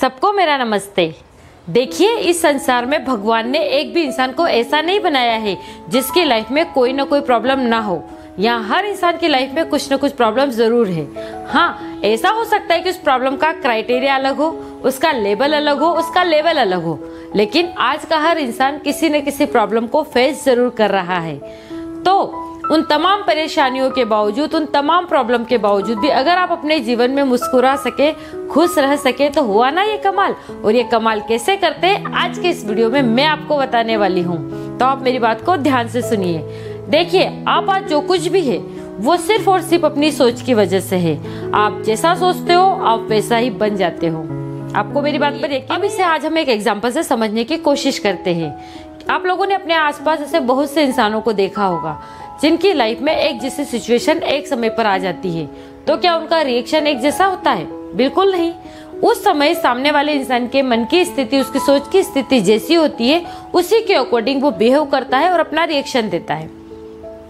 सबको मेरा नमस्ते। देखिए, इस संसार में भगवान ने एक भी इंसान को ऐसा नहीं बनाया है जिसकी लाइफ में कोई ना कोई प्रॉब्लम ना हो। यहाँ हर इंसान की लाइफ में कुछ ना कुछ प्रॉब्लम जरूर है। हाँ, ऐसा हो सकता है कि उस प्रॉब्लम का क्राइटेरिया अलग हो, उसका लेवल अलग हो, उसका लेवल अलग हो, लेकिन आज का हर इंसान किसी न किसी प्रॉब्लम को फेस जरूर कर रहा है। तो उन तमाम परेशानियों के बावजूद, उन तमाम प्रॉब्लम के बावजूद भी अगर आप अपने जीवन में मुस्कुरा सके, खुश रह सके, तो हुआ ना ये कमाल। और ये कमाल कैसे करते हैं, आज के इस वीडियो में मैं आपको बताने वाली हूँ। तो आप मेरी बात को ध्यान से सुनिए। देखिए, आप आज जो कुछ भी है वो सिर्फ और सिर्फ अपनी सोच की वजह से है। आप जैसा सोचते हो आप वैसा ही बन जाते हो। आपको मेरी बात पर यकीन? अब इसे आज हम एक एग्जाम्पल से समझने की कोशिश करते हैं। आप लोगों ने अपने आसपास ऐसे बहुत से इंसानों को देखा होगा जिनकी लाइफ में एक जैसी सिचुएशन एक समय पर आ जाती है। तो क्या उनका रिएक्शन एक जैसा होता है? बिल्कुल नहीं। उस समय सामने वाले इंसान के मन की स्थिति, उसकी सोच की स्थिति जैसी होती है, उसी के अकॉर्डिंग वो बिहेव करता है और अपना रिएक्शन देता है।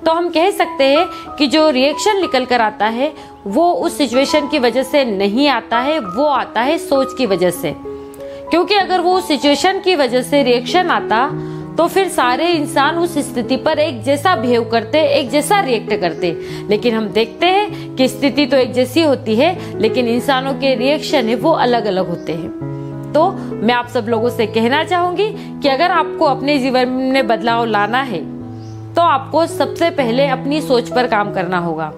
तो हम कह सकते हैं कि जो रिएक्शन निकल कर आता है वो उस सिचुएशन की वजह से नहीं आता है, वो आता है सोच की वजह से। क्योंकि अगर वो उस सिचुएशन की वजह से रिएक्शन आता तो फिर सारे इंसान उस स्थिति पर एक जैसा बिहेव करते, एक जैसा रिएक्ट करते। लेकिन हम देखते हैं कि स्थिति तो एक जैसी होती है, लेकिन इंसानों के रिएक्शन है वो अलग अलग होते हैं। तो मैं आप सब लोगों से कहना चाहूंगी कि अगर आपको अपने जीवन में बदलाव लाना है तो आपको सबसे पहले अपनी सोच पर काम करना होगा।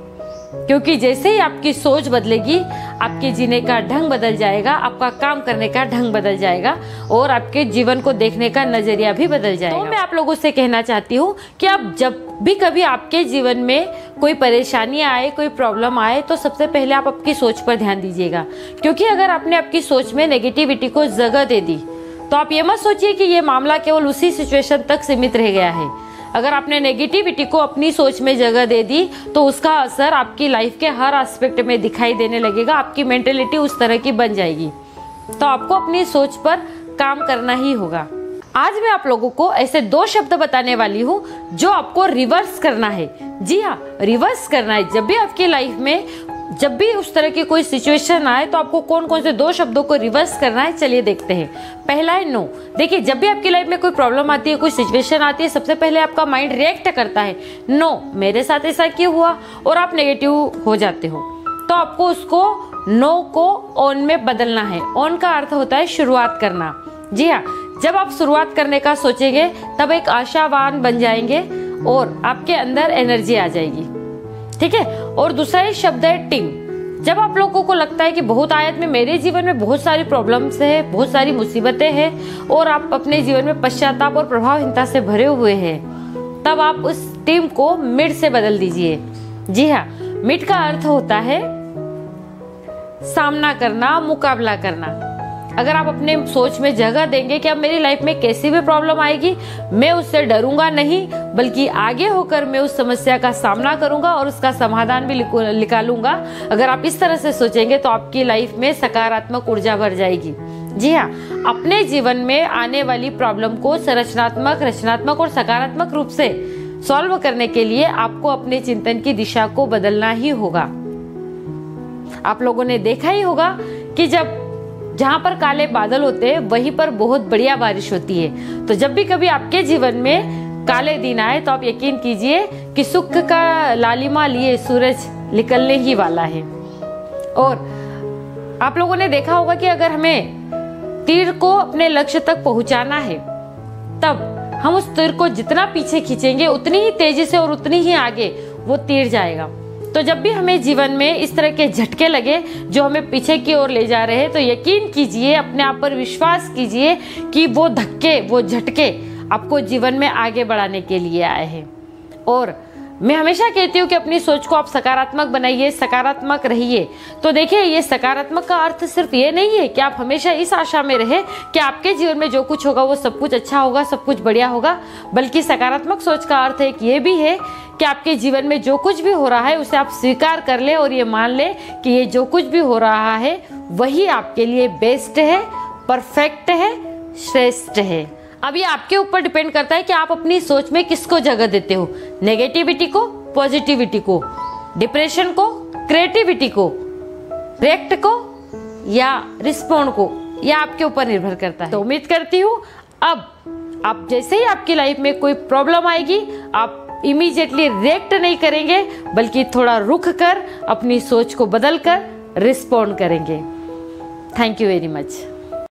क्योंकि जैसे ही आपकी सोच बदलेगी, आपके जीने का ढंग बदल जाएगा, आपका काम करने का ढंग बदल जाएगा और आपके जीवन को देखने का नजरिया भी बदल जाएगा। तो मैं आप लोगों से कहना चाहती हूँ कि आप जब भी कभी आपके जीवन में कोई परेशानी आए, कोई प्रॉब्लम आए, तो सबसे पहले आप आपकी सोच पर ध्यान दीजिएगा। क्योंकि अगर आपने आपकी सोच में नेगेटिविटी को जगह दे दी तो आप ये मत सोचिए कि ये मामला केवल उसी सिचुएशन तक सीमित रह गया है। अगर आपने नेगेटिविटी को अपनी सोच में जगह दे दी तो उसका असर आपकी लाइफ के हर एस्पेक्ट में दिखाई देने लगेगा। आपकी मेंटेलिटी उस तरह की बन जाएगी। तो आपको अपनी सोच पर काम करना ही होगा। आज मैं आप लोगों को ऐसे 2 शब्द बताने वाली हूँ जो आपको रिवर्स करना है। जी हाँ, रिवर्स करना है। जब भी आपकी लाइफ में जब भी उस तरह की कोई सिचुएशन आए तो आपको कौन कौन से 2 शब्दों को रिवर्स करना है, चलिए देखते हैं। पहला है नो। देखिए, जब भी आपकी लाइफ में कोई प्रॉब्लम आती है, कोई सिचुएशन आती है, सबसे पहले आपका माइंड रिएक्ट करता है, नो मेरे साथ ऐसा क्यों हुआ, और आप नेगेटिव हो जाते हो। तो आपको उसको नो को ऑन में बदलना है। ऑन का अर्थ होता है शुरुआत करना। जी हाँ, जब आप शुरुआत करने का सोचेंगे तब एक आशावान बन जाएंगे और आपके अंदर एनर्जी आ जाएगी। ठीक है। और दूसरा ही शब्द है टिंग। जब आप लोगों को लगता है कि बहुत आयत में मेरे जीवन में बहुत सारी प्रॉब्लम्स है, बहुत सारी मुसीबतें हैं और आप अपने जीवन में पश्चाताप और प्रभावहीनता से भरे हुए हैं, तब आप उस टीम को मिड से बदल दीजिए। जी हाँ, मिड का अर्थ होता है सामना करना, मुकाबला करना। अगर आप अपने सोच में जगह देंगे कि अब मेरी लाइफ में कैसी भी प्रॉब्लम आएगी, मैं उससे डरूंगा नहीं, बल्कि आगे होकर मैं उस समस्या का सामना करूंगा और उसका समाधान भी निकालूंगा। अगर आप इस तरह से सोचेंगे तो आपकी लाइफ में सकारात्मक ऊर्जा भर जाएगी। जी हाँ, अपने जीवन में आने वाली प्रॉब्लम को रचनात्मक और सकारात्मक रूप से सॉल्व करने के लिए आपको अपने चिंतन की दिशा को बदलना ही होगा। आप लोगों ने देखा ही होगा कि जहाँ पर काले बादल होते हैं वहीं पर बहुत बढ़िया बारिश होती है। तो जब भी कभी आपके जीवन में काले दिन आए तो आप यकीन कीजिए कि सुख का लालिमा लिए सूरज निकलने ही वाला है। और आप लोगों ने देखा होगा कि अगर हमें तीर को अपने लक्ष्य तक पहुंचाना है, तब हम उस तीर को जितना पीछे खींचेंगे उतनी ही तेजी से और उतनी ही आगे वो तीर जाएगा। तो जब भी हमें जीवन में इस तरह के झटके लगे जो हमें पीछे की ओर ले जा रहे हैं, तो यकीन कीजिए, अपने आप पर विश्वास कीजिए कि वो धक्के, वो झटके आपको जीवन में आगे बढ़ाने के लिए आए हैं। और मैं हमेशा कहती हूँ कि अपनी सोच को आप सकारात्मक बनाइए, सकारात्मक रहिए। तो देखिए, ये सकारात्मक का अर्थ सिर्फ ये नहीं है कि आप हमेशा इस आशा में रहे कि आपके जीवन में जो कुछ होगा वो सब कुछ अच्छा होगा, सब कुछ बढ़िया होगा, बल्कि सकारात्मक सोच का अर्थ एक ये भी है कि आपके जीवन में जो कुछ भी हो रहा है उसे आप स्वीकार कर ले और ये मान ले कि ये जो कुछ भी हो रहा है वही आपके लिए बेस्ट है, परफेक्ट है, श्रेष्ठ है। अब ये आपके ऊपर डिपेंड करता है कि आप अपनी सोच में किसको जगह देते हो, नेगेटिविटी को, पॉजिटिविटी को, डिप्रेशन को, क्रिएटिविटी को, रिएक्ट को या रिस्पॉन्ड को। यह आपके ऊपर निर्भर करता है। तो उम्मीद करती हूँ अब आप जैसे ही आपकी लाइफ में कोई प्रॉब्लम आएगी, आप इमीडिएटली रिएक्ट नहीं करेंगे, बल्कि थोड़ा रुक कर अपनी सोच को बदल कर रिस्पॉन्ड करेंगे। Thank you very much.